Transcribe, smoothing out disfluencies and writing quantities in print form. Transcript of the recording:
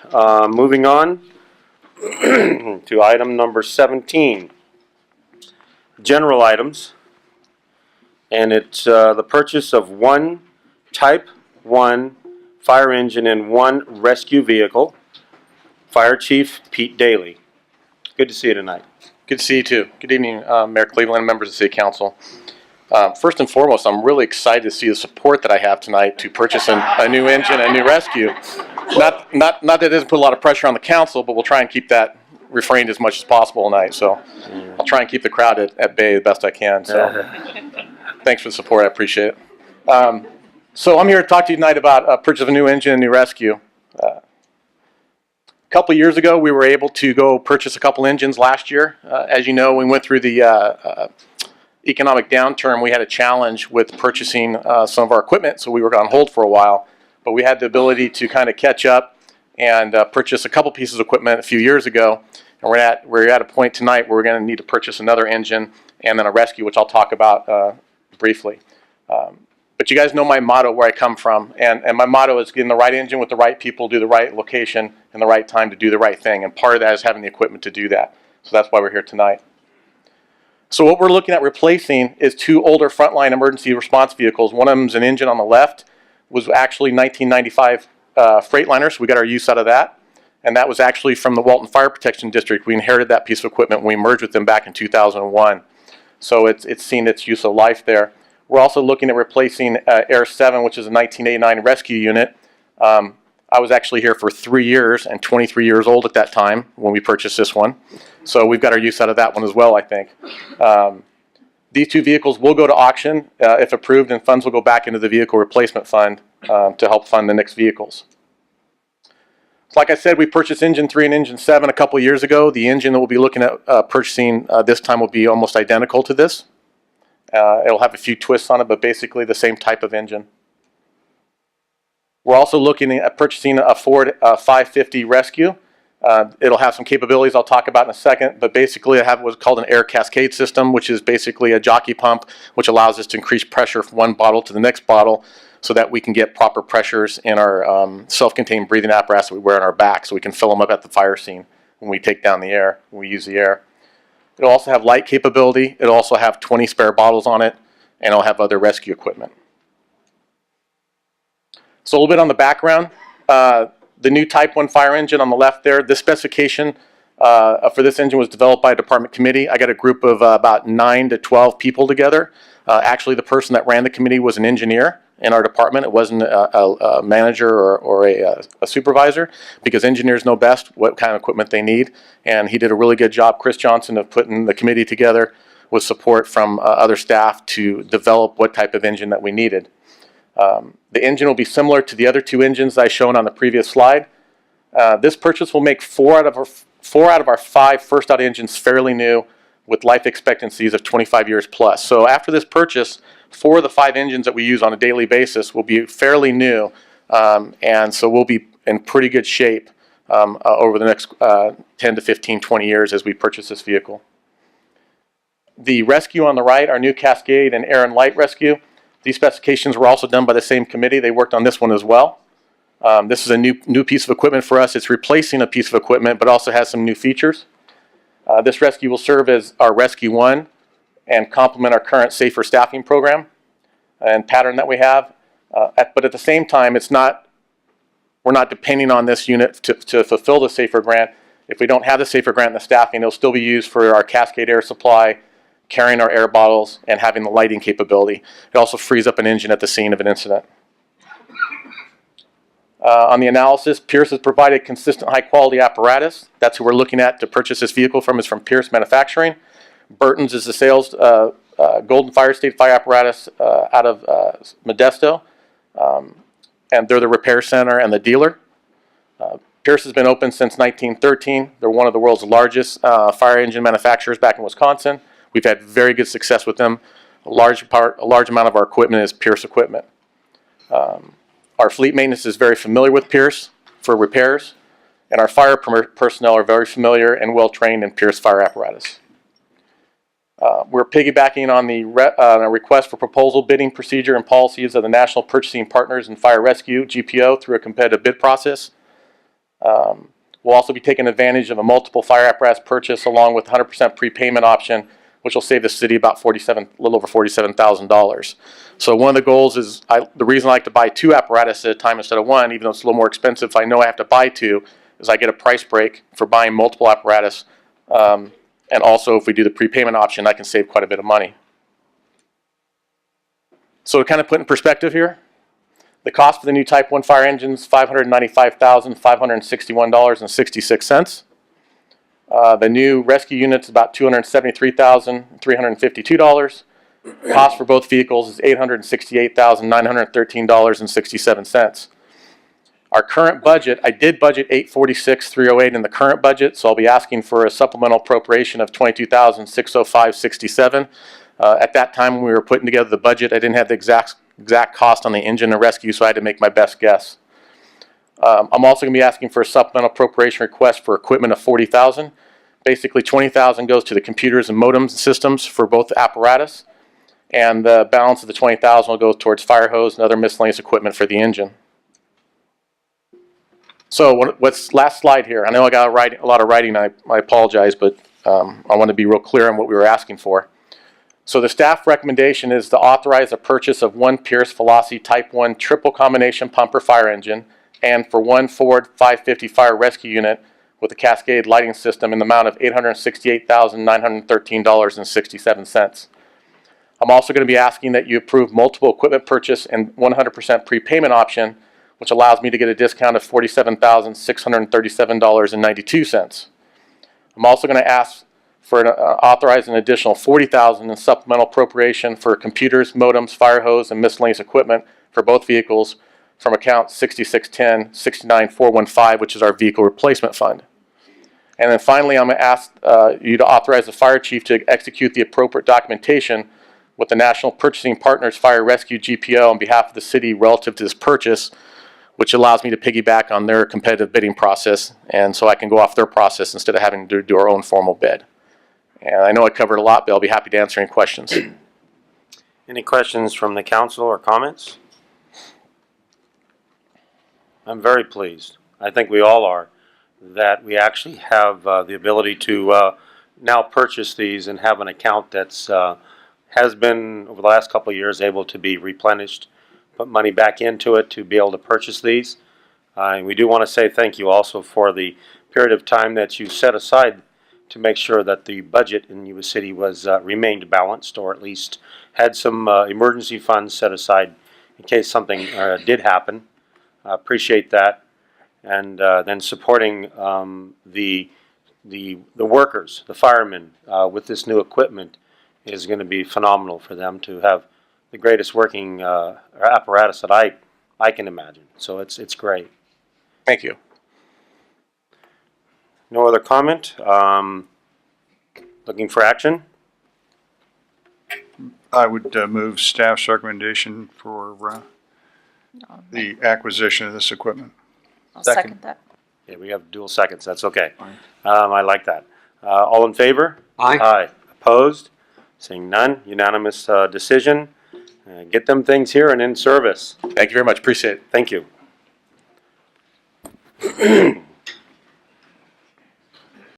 Moving on to item number 17, general items, and it's the purchase of one Type 1 fire engine and one rescue vehicle. Fire Chief Pete Daly. Good to see you tonight. Good to see you too. Good evening, Mayor Cleveland, members of the City Council. First and foremost, I'm really excited to see the support that I have tonight to purchase a new engine, a new rescue. Not that it doesn't put a lot of pressure on the council, but we'll try and keep that refrained as much as possible tonight. So I'll try and keep the crowd at bay the best I can. So thanks for the support. I appreciate it. So I'm here to talk to you tonight about purchase of a new engine, a new rescue. A couple years ago, we were able to go purchase a couple engines last year. As you know, we went through the economic downturn. We had a challenge with purchasing some of our equipment, so we were on hold for a while. But we had the ability to kind of catch up and purchase a couple pieces of equipment a few years ago. And we're at a point tonight where we're going to need to purchase another engine and then a rescue, which I'll talk about briefly. But you guys know my motto, where I come from, and my motto is getting the right engine with the right people, do the right location, and the right time to do the right thing. And part of that is having the equipment to do that. So that's why we're here tonight. So what we're looking at replacing is two older frontline emergency response vehicles. One of them is an engine on the left, was actually 1995 Freightliner, so we got our use out of that. And that was actually from the Walton Fire Protection District. We inherited that piece of equipment when we merged with them back in 2001. So it's seen its use of life there. We're also looking at replacing Air 7, which is a 1989 rescue unit. I was actually here for 3 years and 23 years old at that time when we purchased this one. So we've got our use out of that one as well, I think. These two vehicles will go to auction if approved, and funds will go back into the vehicle replacement fund to help fund the next vehicles. So like I said, we purchased Engine 3 and Engine 7 a couple years ago. The engine that we'll be looking at purchasing this time will be almost identical to this. It'll have a few twists on it, but basically the same type of engine. We're also looking at purchasing a Ford 550 Rescue. It'll have some capabilities I'll talk about in a second, but basically I have what's called an air cascade system, which is basically a jockey pump, which allows us to increase pressure from one bottle to the next bottle so that we can get proper pressures in our self-contained breathing apparatus that we wear on our back, so we can fill them up at the fire scene when we take down the air, when we use the air. It'll also have light capability. It'll also have 20 spare bottles on it, and it'll have other rescue equipment. So a little bit on the background. The new Type 1 fire engine on the left there, this specification for this engine was developed by a department committee. I got a group of about 9 to 12 people together. Actually, the person that ran the committee was an engineer in our department. It wasn't a manager or a supervisor, because engineers know best what kind of equipment they need. And he did a really good job, Chris Johnson, of putting the committee together with support from other staff to develop what type of engine that we needed. The engine will be similar to the other two engines I shown on the previous slide. This purchase will make four out of our 5 first-out engines fairly new, with life expectancies of 25 years plus. So after this purchase, 4 of the 5 engines that we use on a daily basis will be fairly new, and so we'll be in pretty good shape over the next 10 to 15, 20 years as we purchase this vehicle. The rescue on the right, our new Cascade and Air and Light Rescue, these specifications were also done by the same committee. They worked on this one as well. This is a new piece of equipment for us. It's replacing a piece of equipment, but also has some new features. This rescue will serve as our Rescue 1 and complement our current safer staffing program and pattern that we have. But at the same time, we're not depending on this unit to fulfill the safer grant. If we don't have the safer grant and the staffing, it'll still be used for our Cascade air supply, carrying our air bottles, and having the lighting capability. It also frees up an engine at the scene of an incident. On the analysis, Pierce has provided consistent high-quality apparatus. That's who we're looking at to purchase this vehicle from, is from Pierce Manufacturing. Burton's is the sales, Golden Fire State Fire Apparatus out of Modesto. And they're the repair center and the dealer. Pierce has been open since 1913. They're one of the world's largest fire engine manufacturers back in Wisconsin. We've had very good success with them. A large amount of our equipment is Pierce equipment. Our fleet maintenance is very familiar with Pierce for repairs, and our fire personnel are very familiar and well trained in Pierce fire apparatus. We're piggybacking on the request for proposal bidding procedure and policies of the National Purchasing Partners in Fire Rescue, GPO, through a competitive bid process. We'll also be taking advantage of a multiple fire apparatus purchase along with 100% prepayment option, which will save the city about a little over $47,000. So one of the goals is, the reason I like to buy 2 apparatus at a time instead of 1, even though it's a little more expensive, if I know I have to buy 2, is I get a price break for buying multiple apparatus. And also if we do the prepayment option, I can save quite a bit of money. So to kind of put in perspective here, the cost for the new Type 1 fire engine is $595,561.66. The new rescue unit's about $273,352. Cost for both vehicles is $868,913.67. Our current budget, I did budget $846,308 in the current budget, so I'll be asking for a supplemental appropriation of $22,605.67. At that time when we were putting together the budget, I didn't have the exact cost on the engine and rescue, so I had to make my best guess. I'm also going to be asking for a supplemental appropriation request for equipment of $40,000. Basically, $20,000 goes to the computers and modems and systems for both the apparatus, and the balance of the $20,000 will go towards fire hose and other miscellaneous equipment for the engine. So what's last slide here? I know I got a lot of writing. I apologize, but I want to be real clear on what we were asking for. So the staff recommendation is to authorize the purchase of 1 Pierce Velocity Type 1 triple combination pumper fire engine and for 1 Ford 550 fire rescue unit with a cascade lighting system in the amount of $868,913.67. I'm also going to be asking that you approve multiple equipment purchase and 100% prepayment option, which allows me to get a discount of $47,637.92. I'm also going to ask for authorize an additional $40,000 in supplemental appropriation for computers, modems, fire hose, and miscellaneous equipment for both vehicles from account 6610-69415, which is our vehicle replacement fund. And then finally, I'm going to ask you to authorize the fire chief to execute the appropriate documentation with the National Purchasing Partners Fire Rescue GPO on behalf of the city relative to this purchase, which allows me to piggyback on their competitive bidding process, and so I can go off their process instead of having to do our own formal bid. And I know I covered a lot, but I'll be happy to answer any questions. Any questions from the council or comments? I'm very pleased. I think we all are, that we actually have the ability to now purchase these and have an account that's has been, over the last couple of years, able to be replenished, put money back into it to be able to purchase these. And we do want to say thank you also for the period of time that you set aside to make sure that the budget in Yuba City was remained balanced, or at least had some emergency funds set aside in case something did happen. Appreciate that. And then supporting the workers, the firemen, with this new equipment is going to be phenomenal for them to have the greatest working apparatus that I can imagine. So it's great. Thank you. No other comment? Looking for action? I would move staff's recommendation for the acquisition of this equipment. I'll second that. Yeah, we have dual seconds. That's okay. I like that. All in favor? Aye. Aye. Opposed? Seeing none. Unanimous decision. Get them things here and in service. Thank you very much. Appreciate it. Thank you.